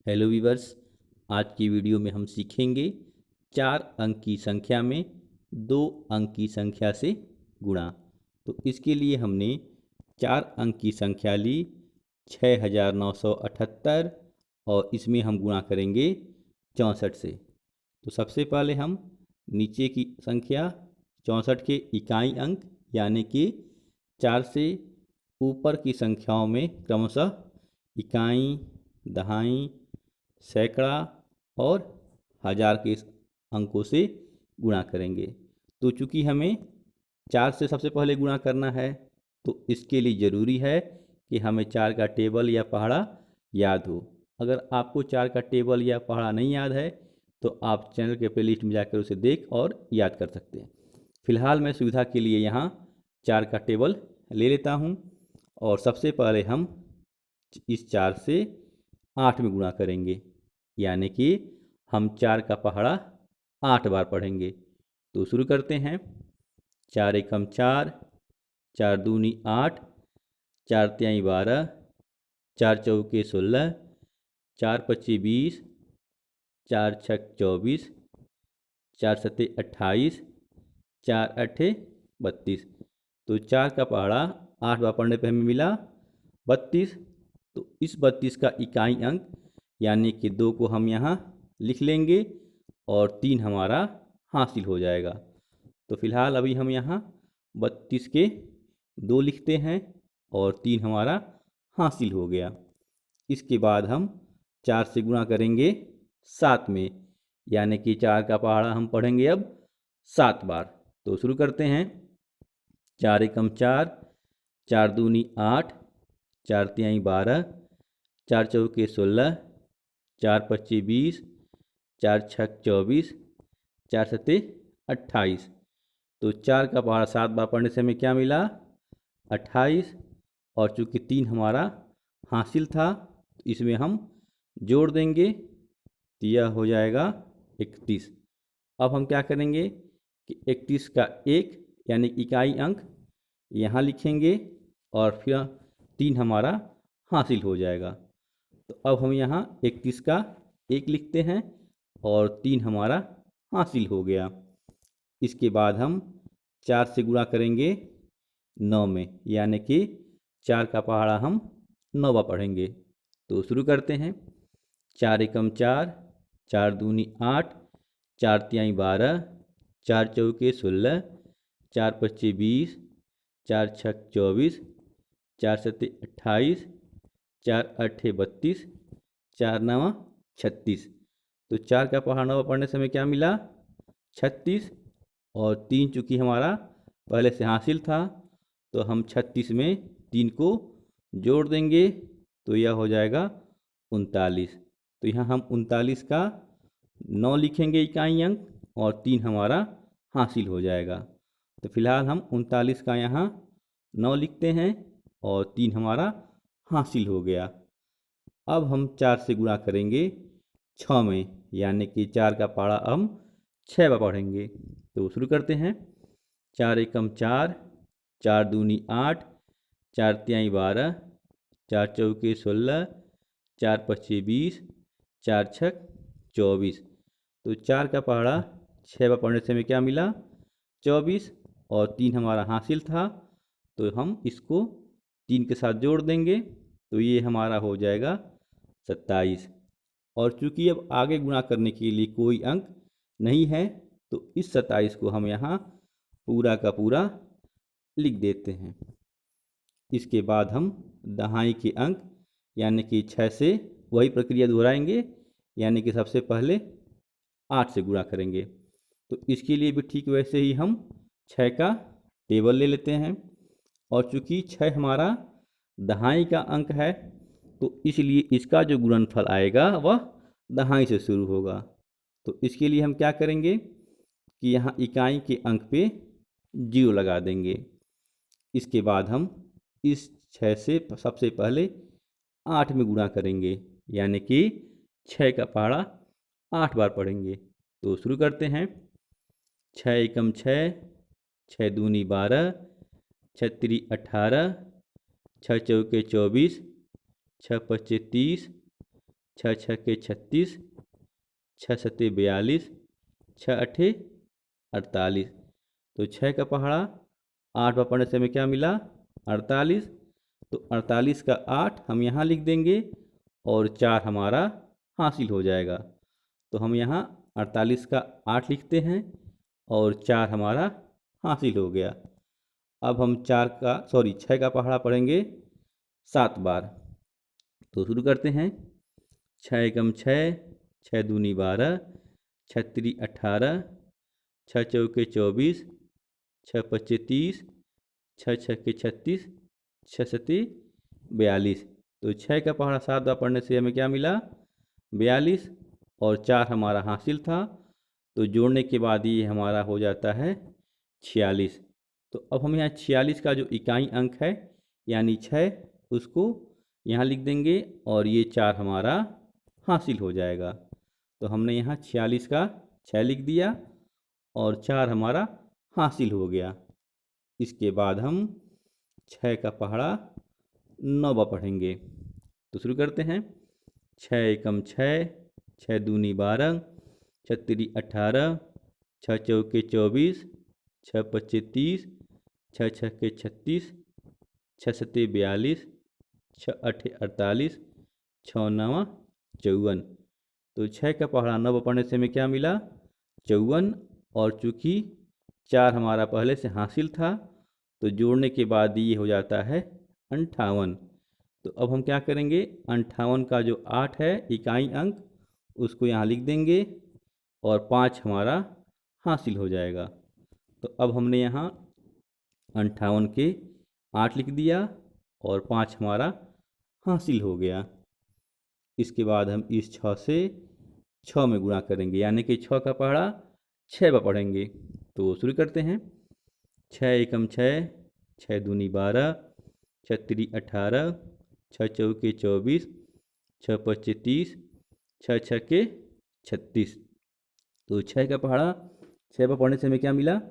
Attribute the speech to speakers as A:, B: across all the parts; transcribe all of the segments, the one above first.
A: Hello viewers, आज की video में हम सीखेंगे 4 अंक की संख्या में 2 अंक की संख्या से गुणा। तो इसके लिए हमने 4 अंक की संख्या ली 6978 और इसमें हम गुणा करेंगे 64 से। तो सबसे पहले हम नीचे की संख्या 64 के इकाई अंक यानी कि 4 से ऊपर की संख्याओं में क्रमशः इकाई, दहाई, सैकड़ा और हज़ार के अंकों से गुणा करेंगे। तो चूंकि हमें 4 से सबसे पहले गुणा करना है, तो इसके लिए ज़रूरी है कि हमें 4 का टेबल या पहाड़ा याद हो। अगर आपको 4 का टेबल या पहाड़ा नहीं याद है तो आप चैनल के प्लेलिस्ट में जाकर उसे देख और याद कर सकते हैं। फिलहाल मैं सुविधा के लिए यहाँ 4 का टेबल ले लेता हूँ और सबसे पहले हम इस 4 से 8 में गुणा करेंगे, यानी कि हम 4 का पहाड़ा 8 बार पढ़ेंगे। तो शुरू करते हैं। 4 एकम 4, 4 दूनी 8, 4 तिहाई 12, 4 चौके 16, 4 पच्ची 20, 4 छक 24, 4 सत्ते 28, 4 अट्ठे 32। तो 4 का पहाड़ा 8 बार पढ़ने पर हमें मिला 32। तो इस 32 का इकाई अंक यानी कि 2 को हम यहाँ लिख लेंगे और 3 हमारा हासिल हो जाएगा। तो फिलहाल अभी हम यहाँ 32 के 2 लिखते हैं और 3 हमारा हासिल हो गया। इसके बाद हम 4 से गुणा करेंगे 7 में, यानी कि 4 का पहाड़ा हम पढ़ेंगे अब 7 बार। तो शुरू करते हैं। 4 एकम 4, 4 दूनी 8, 4 तिहाई 12, 4 चौके 16, 4 पच्ची 20, 4 छक 24, 4 सत्ते 28। तो 4 का पहाड़ा 7 बार पढ़ने से हमें क्या मिला 28। और चूंकि 3 हमारा हासिल था तो इसमें हम जोड़ देंगे तो यह हो जाएगा 31। अब हम क्या करेंगे कि 31 का 1 यानी इकाई अंक यहाँ लिखेंगे और फिर 3 हमारा हासिल हो जाएगा। तो अब हम यहाँ 31 का 1 लिखते हैं और 3 हमारा हासिल हो गया। इसके बाद हम 4 से गुणा करेंगे 9 में, यानी कि 4 का पहाड़ा हम 9 बार पढ़ेंगे। तो शुरू करते हैं। 4 एकम 4, 4 दूनी 8, 4 तिहाई 12, 4 चौके 16, 4 पच्ची 20, 4 छक 24, 4 सत्ते 28, 4 अट्ठे 32, 4 नवा 36। तो 4 का पहाड़ा 9 पढ़ने से हमें क्या मिला 36। और 3 चूँकि हमारा पहले से हासिल था तो हम 36 में 3 को जोड़ देंगे तो यह हो जाएगा 39। तो यहाँ हम 39 का 9 लिखेंगे इकाई अंक और 3 हमारा हासिल हो जाएगा। तो फिलहाल हम 39 का यहाँ 9 लिखते हैं और 3 हमारा हासिल हो गया। अब हम 4 से गुणा करेंगे 6 में, यानी कि 4 का पहाड़ा हम 6 बार पढ़ेंगे। तो शुरू करते हैं। 4 एकम 4, 4 दूनी 8, 4 तिहाई 12, 4 चौके 16, 4 पच्ची 20, 4 छक 24। तो 4 का पहाड़ा 6 बार पढ़ने से हमें क्या मिला 24 और 3 हमारा हासिल था तो हम इसको 3 के साथ जोड़ देंगे तो ये हमारा हो जाएगा 27। और चूंकि अब आगे गुणा करने के लिए कोई अंक नहीं है तो इस 27 को हम यहाँ पूरा का पूरा लिख देते हैं। इसके बाद हम दहाई के अंक यानी कि 6 से वही प्रक्रिया दोहराएंगे, यानी कि सबसे पहले 8 से गुणा करेंगे। तो इसके लिए भी ठीक वैसे ही हम 6 का टेबल ले लेते हैं और चूंकि 6 हमारा दहाई का अंक है तो इसलिए इसका जो गुणनफल आएगा वह दहाई से शुरू होगा। तो इसके लिए हम क्या करेंगे कि यहाँ इकाई के अंक पे 0 लगा देंगे। इसके बाद हम इस 6 से सबसे पहले 8 में गुणा करेंगे, यानी कि 6 का पहाड़ा 8 बार पढ़ेंगे। तो शुरू करते हैं। 6 एकम 6, 6 दूनी 12, 6 तिरी 18, 6 चौके 24, 6 पच्चे 30, छः छक्के 36, छः सत्ते 42, छः अट्ठे 48। तो छः का पहाड़ा 8 बार पढ़ने से हमें क्या मिला? 48। तो 48 का 8 हम यहाँ लिख देंगे और 4 हमारा हासिल हो जाएगा। तो हम यहाँ 48 का 8 लिखते हैं और 4 हमारा हासिल हो गया। अब हम 6 का पहाड़ा पढ़ेंगे 7 बार। तो शुरू करते हैं। 6 एकम 6, 6 दूनी 12, 6 तिरी 18, 6 चौके 24, 6 पच्चे 30, 6 छक्के 36, 6 सत्ते 42। तो 6 का पहाड़ा 7 बार पढ़ने से हमें क्या मिला? 42 और 4 हमारा हासिल था। तो जोड़ने के बाद ये हमारा हो जाता है 46। तो अब हम यहाँ 46 का जो इकाई अंक है यानी 6, उसको यहाँ लिख देंगे और ये 4 हमारा हासिल हो जाएगा। तो हमने यहाँ 46 का 6 लिख दिया और 4 हमारा हासिल हो गया। इसके बाद हम 6 का पहाड़ा 9 बार पढ़ेंगे। तो शुरू करते हैं। 6 एकम 6, 6 दूनी 12, 6 तिरी 18, 6 चौके 24, 6 पच्चे 30, 6 छक्के 36, 6 सत्ते 42, 6 अट्ठे 48, 6 नवा 54। तो 6 का पहाड़ा 9 बार पढ़ने से हमें क्या मिला? 54। और चूँकि 4 हमारा पहले से हासिल था तो जोड़ने के बाद ये हो जाता है 58। तो अब हम क्या करेंगे? 58 का जो 8 है इकाई अंक, उसको यहाँ लिख देंगे और 5 हमारा हासिल हो जाएगा। तो अब हमने यहाँ 58 के 8 लिख दिया और 5 हमारा हासिल हो गया। इसके बाद हम इस 6 से 6 में गुणा करेंगे यानी कि 6 का पहाड़ा 6 बार पढ़ेंगे। तो शुरू करते हैं। 6 एकम 6, 6 दूनी 12, 6 तिरी 18, 6 चौके 24, 6 पच्चे 30, 6 छक्के 36। तो 6 का पहाड़ा 6 बार पढ़ने से हमें क्या मिला?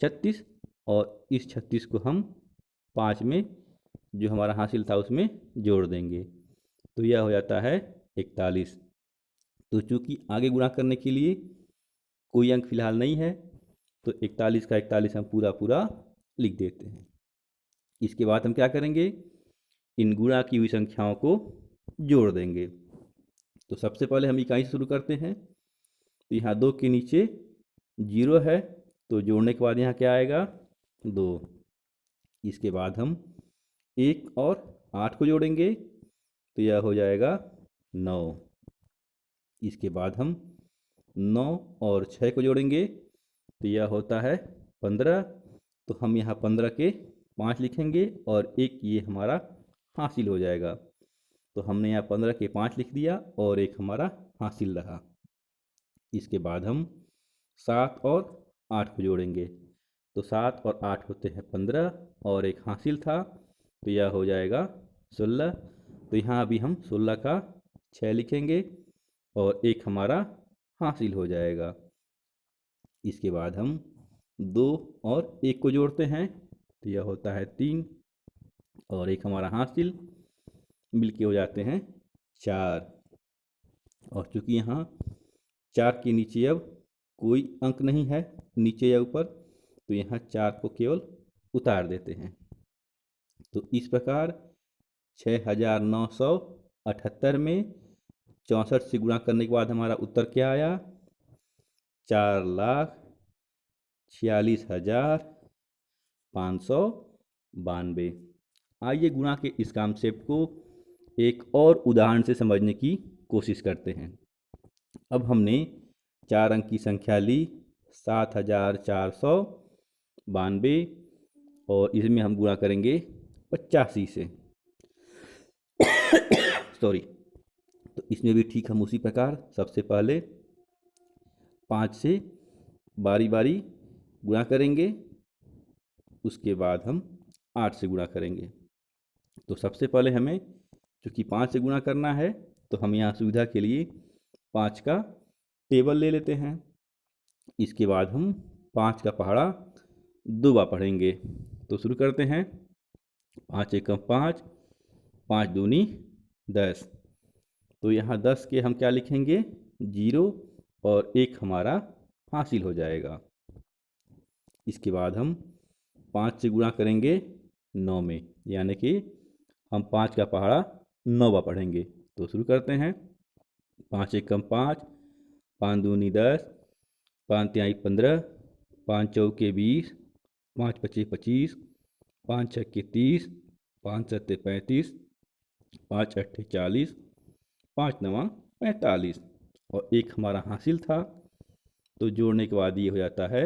A: 36। और इस 36 को हम 5 में जो हमारा हासिल था उसमें जोड़ देंगे। तो यह हो जाता है 41। तो चूँकि आगे गुणा करने के लिए कोई अंक फिलहाल नहीं है तो 41 का 41 हम पूरा पूरा लिख देते हैं। इसके बाद हम क्या करेंगे? इन गुणा की हुई संख्याओं को जोड़ देंगे। तो सबसे पहले हम इकाई से शुरू करते हैं। तो यहाँ 2 के नीचे 0 है तो जोड़ने के बाद यहाँ क्या आएगा? 2। इसके बाद हम 1 और 8 को जोड़ेंगे तो यह हो जाएगा 9। इसके बाद हम 9 और 6 को जोड़ेंगे तो यह होता है 15। तो हम यहाँ 15 के 5 लिखेंगे और एक ये हमारा हासिल हो जाएगा। तो हमने यहाँ 15 के 5 लिख दिया और एक हमारा हासिल रहा। इसके बाद हम 7 और 8 को जोड़ेंगे तो 7 और 8 होते हैं 15 और एक हासिल था तो यह हो जाएगा 16। तो यहाँ अभी हम 16 का 6 लिखेंगे और एक हमारा हासिल हो जाएगा। इसके बाद हम 2 और 1 को जोड़ते हैं तो यह होता है 3 और एक हमारा हासिल मिलके हो जाते हैं 4। और चूँकि यहाँ 4 के नीचे अब कोई अंक नहीं है नीचे या ऊपर तो यहाँ 4 को केवल उतार देते हैं। तो इस प्रकार 6978 में 64 से गुणा करने के बाद हमारा उत्तर क्या आया? 4,46,592। आइए गुणा के इस कॉन्सेप्ट को एक और उदाहरण से समझने की कोशिश करते हैं। अब हमने 4 अंक की संख्या ली 7,492 और इसमें हम गुणा करेंगे 85 से। सॉरी। तो इसमें भी ठीक हम उसी प्रकार सबसे पहले 5 से बारी बारी गुणा करेंगे, उसके बाद हम 8 से गुणा करेंगे। तो सबसे पहले हमें चूँकि 5 से गुणा करना है तो हम यहाँ सुविधा के लिए 5 का टेबल ले लेते हैं। इसके बाद हम 5 का पहाड़ा 2 बार पढ़ेंगे। तो शुरू करते हैं। 5 एकम 5, 5 दूनी 10, तो यहाँ 10 के हम क्या लिखेंगे 0 और 1 हमारा हासिल हो जाएगा। इसके बाद हम 5 से गुणा करेंगे 9 में, यानी कि हम 5 का पहाड़ा 9वां पढ़ेंगे। तो शुरू करते हैं। 5 एकम 5, 5 दूनी 10, 5 तिहाई 15, 5 चौके 20, 5 पचे 25, 5 छक्के 30, 5 सत्ते 35, 5 अट्ठे 40, 5 नवा 45 और 1 हमारा हासिल था। तो जोड़ने के बाद ये हो जाता है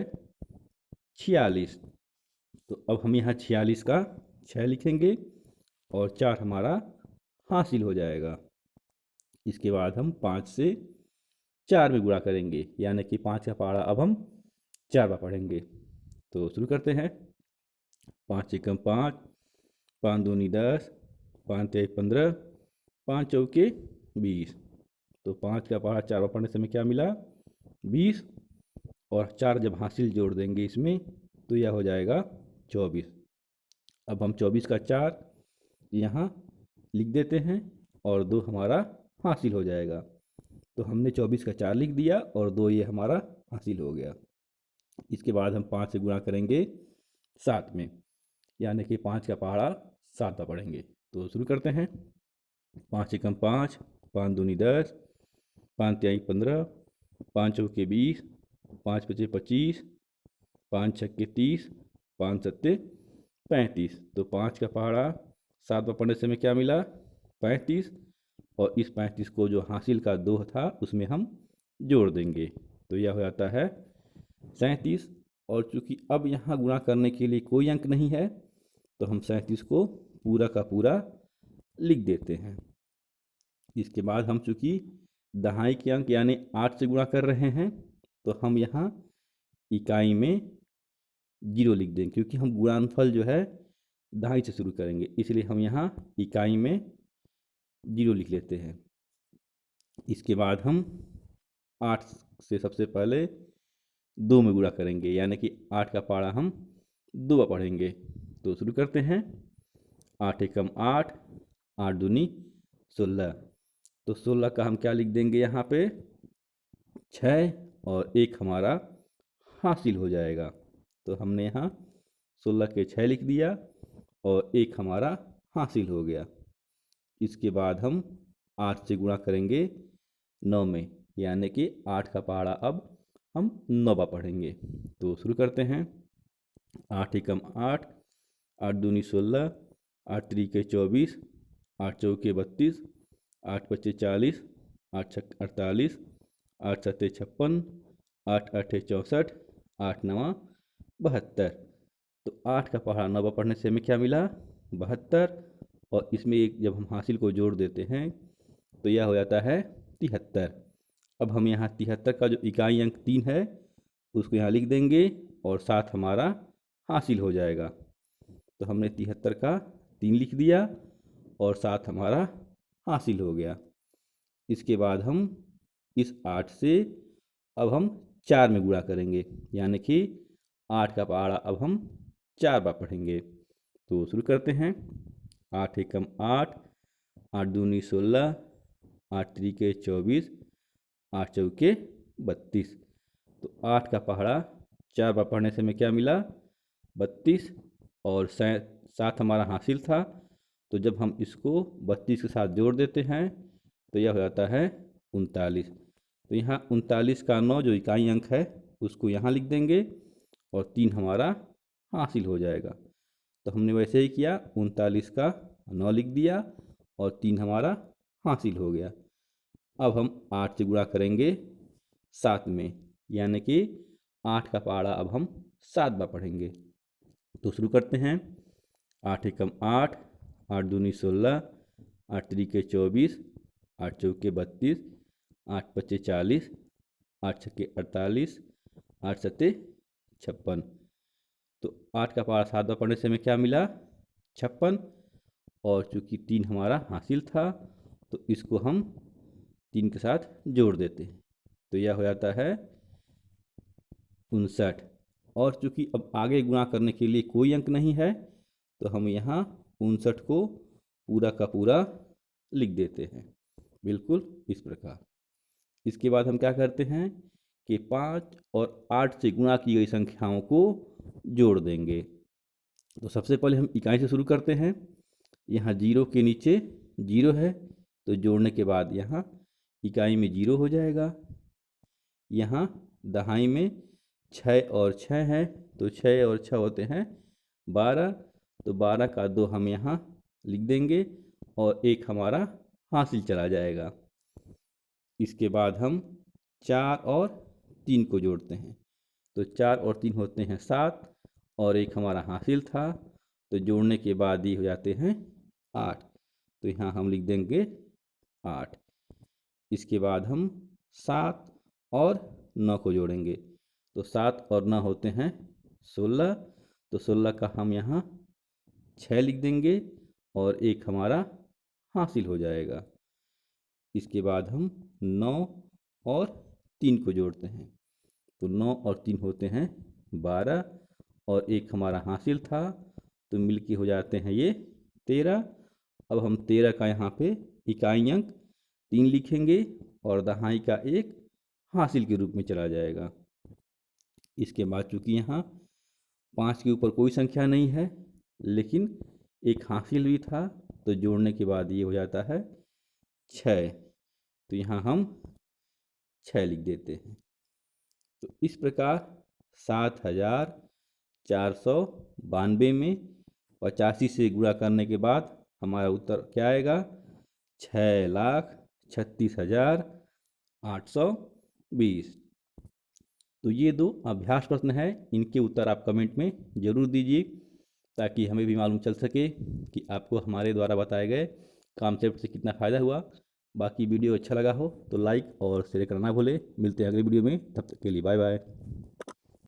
A: 46। तो अब हम यहाँ 46 का 6 लिखेंगे और 4 हमारा हासिल हो जाएगा। इसके बाद हम 5 से 4 में गुणा करेंगे, यानी कि 5 का पहाड़ा अब हम 4 बार पढ़ेंगे। तो शुरू करते हैं। 5 एकम 5, 5 दूनी 10, 5 तिहाई 15, 5 चौके 20। तो 5 का पहाड़ा 4 बार पढ़ने से हमें क्या मिला 20 और 4 जब हासिल जोड़ देंगे इसमें तो यह हो जाएगा 24। अब हम 24 का 4 यहाँ लिख देते हैं और 2 हमारा हासिल हो जाएगा। तो हमने 24 का 4 लिख दिया और 2 ये हमारा हासिल हो गया। इसके बाद हम 5 से गुणा करेंगे 7 में, यानी कि 5 का पहाड़ा 7 बार पढ़ेंगे। तो शुरू करते हैं। 5 एकम 5, 5 दूनी 10, 5 तिहाई 15, 5 चौके 20, 5 पचे 25, 5 छक्के 30, 5 सत्ते 35। तो 5 का पहाड़ा 7 बार पढ़ने से हमें क्या मिला 35 और इस 35 को जो हासिल का 2 था उसमें हम जोड़ देंगे। तो यह हो जाता है 37। और चूंकि अब यहाँ गुणा करने के लिए कोई अंक नहीं है तो हम 37 को पूरा का पूरा लिख देते हैं। इसके बाद हम चूंकि दहाई के अंक यानी 8 से गुणा कर रहे हैं तो हम यहाँ इकाई में 0 लिख देंगे, क्योंकि हम गुणनफल जो है दहाई से शुरू करेंगे, इसलिए हम यहाँ इकाई में 0 लिख लेते हैं। इसके बाद हम 8 से सबसे पहले 2 में गुणा करेंगे, यानी कि 8 का पहाड़ा हम 2 बार पढ़ेंगे। तो शुरू करते हैं। 8 एकम 8, 8 दूनी 16। तो 16 का हम क्या लिख देंगे यहाँ पे 6 और 1 हमारा हासिल हो जाएगा। तो हमने यहाँ 16 के 6 लिख दिया और 1 हमारा हासिल हो गया। इसके बाद हम 8 से गुणा करेंगे 9 में, यानी कि 8 का पहाड़ा अब हम 9 बार पढ़ेंगे। तो शुरू करते हैं। 8 एकम 8, 8 दूनी 16, 8 त्रिके 24, 8 चौके 32, 8 पचे 40, 8 छक 48, 8 सत्ते 56, 8 अट्ठे 64, 8 नवा 72। तो 8 का पहाड़ा 9 बार पढ़ने से हमें क्या मिला 72 और इसमें एक जब हम हासिल को जोड़ देते हैं तो यह हो जाता है 73। अब हम यहाँ 73 का जो इकाई अंक 3 है उसको यहाँ लिख देंगे और 7 हमारा हासिल हो जाएगा। तो हमने 73 का 3 लिख दिया और 7 हमारा हासिल हो गया। इसके बाद हम इस 8 से अब हम 4 में गुणा करेंगे, यानी कि 8 का पहाड़ा अब हम 4 बार पढ़ेंगे। तो शुरू करते हैं। 8 एकम 8, 8 दूनी 16, 8 त्रिके 24, 8 चौके 32। तो 8 का पहाड़ा 4 बार पढ़ने से हमें क्या मिला 32 और 7 हमारा हासिल था। तो जब हम इसको 32 के साथ जोड़ देते हैं तो यह हो जाता है 39। तो यहाँ 39 का 9 जो इकाई अंक है उसको यहाँ लिख देंगे और 3 हमारा हासिल हो जाएगा। तो हमने वैसे ही किया, 39 का 9 लिख दिया और 3 हमारा हासिल हो गया। अब हम 8 से गुणा करेंगे 7 में, यानी कि 8 का पहाड़ा अब हम 7 बार पढ़ेंगे। तो शुरू करते हैं। 8 एकम 8, 8 दूनी 16, 8 त्रिके 24, 8 चौके 32, 8 पचे 40, 8 छक्के 48, 8 सत्ते 56। तो 8 का पहाड़ा 7 बार पढ़ने से हमें क्या मिला 56 और चूंकि 3 हमारा हासिल था तो इसको हम 3 के साथ जोड़ देते हैं। तो यह हो जाता है 59। और चूंकि अब आगे गुणा करने के लिए कोई अंक नहीं है तो हम यहाँ 59 को पूरा का पूरा लिख देते हैं। बिल्कुल इस प्रकार। इसके बाद हम क्या करते हैं कि 5 और 8 से गुणा की गई संख्याओं को जोड़ देंगे। तो सबसे पहले हम इकाई से शुरू करते हैं। यहाँ जीरो के नीचे जीरो है, तो जोड़ने के बाद यहाँ इकाई में जीरो हो जाएगा। यहाँ दहाई में 6 और 6 है, तो 6 और 6 होते हैं 12, तो 12 का 2 हम यहाँ लिख देंगे और एक हमारा हासिल चला जाएगा। इसके बाद हम 4 और 3 को जोड़ते हैं, तो 4 और 3 होते हैं 7 और एक हमारा हासिल था, तो जोड़ने के बाद ये हो जाते हैं 8, तो यहाँ हम लिख देंगे 8। इसके बाद हम 7 और 9 को जोड़ेंगे, तो 7 और 9 होते हैं 16, तो 16 का हम यहाँ 6 लिख देंगे और एक हमारा हासिल हो जाएगा। इसके बाद हम 9 और 3 को जोड़ते हैं, तो 9 और 3 होते हैं 12 और एक हमारा हासिल था, तो मिलके हो जाते हैं ये 13। अब हम 13 का यहाँ पे इकाई अंक 3 लिखेंगे और दहाई का एक हासिल के रूप में चला जाएगा। इसके बाद चूंकि यहाँ 5 के ऊपर कोई संख्या नहीं है लेकिन एक हासिल भी था, तो जोड़ने के बाद ये हो जाता है 6, तो यहाँ हम 6 लिख देते हैं। तो इस प्रकार 7492 में 85 से गुणा करने के बाद हमारा उत्तर क्या आएगा? 6,36,820। तो ये दो अभ्यास प्रश्न है, इनके उत्तर आप कमेंट में ज़रूर दीजिए ताकि हमें भी मालूम चल सके कि आपको हमारे द्वारा बताए गए कॉन्सेप्ट से कितना फ़ायदा हुआ। बाकी वीडियो अच्छा लगा हो तो लाइक और शेयर करना ना भूलें। मिलते हैं अगले वीडियो में, तब तक के लिए बाय बाय।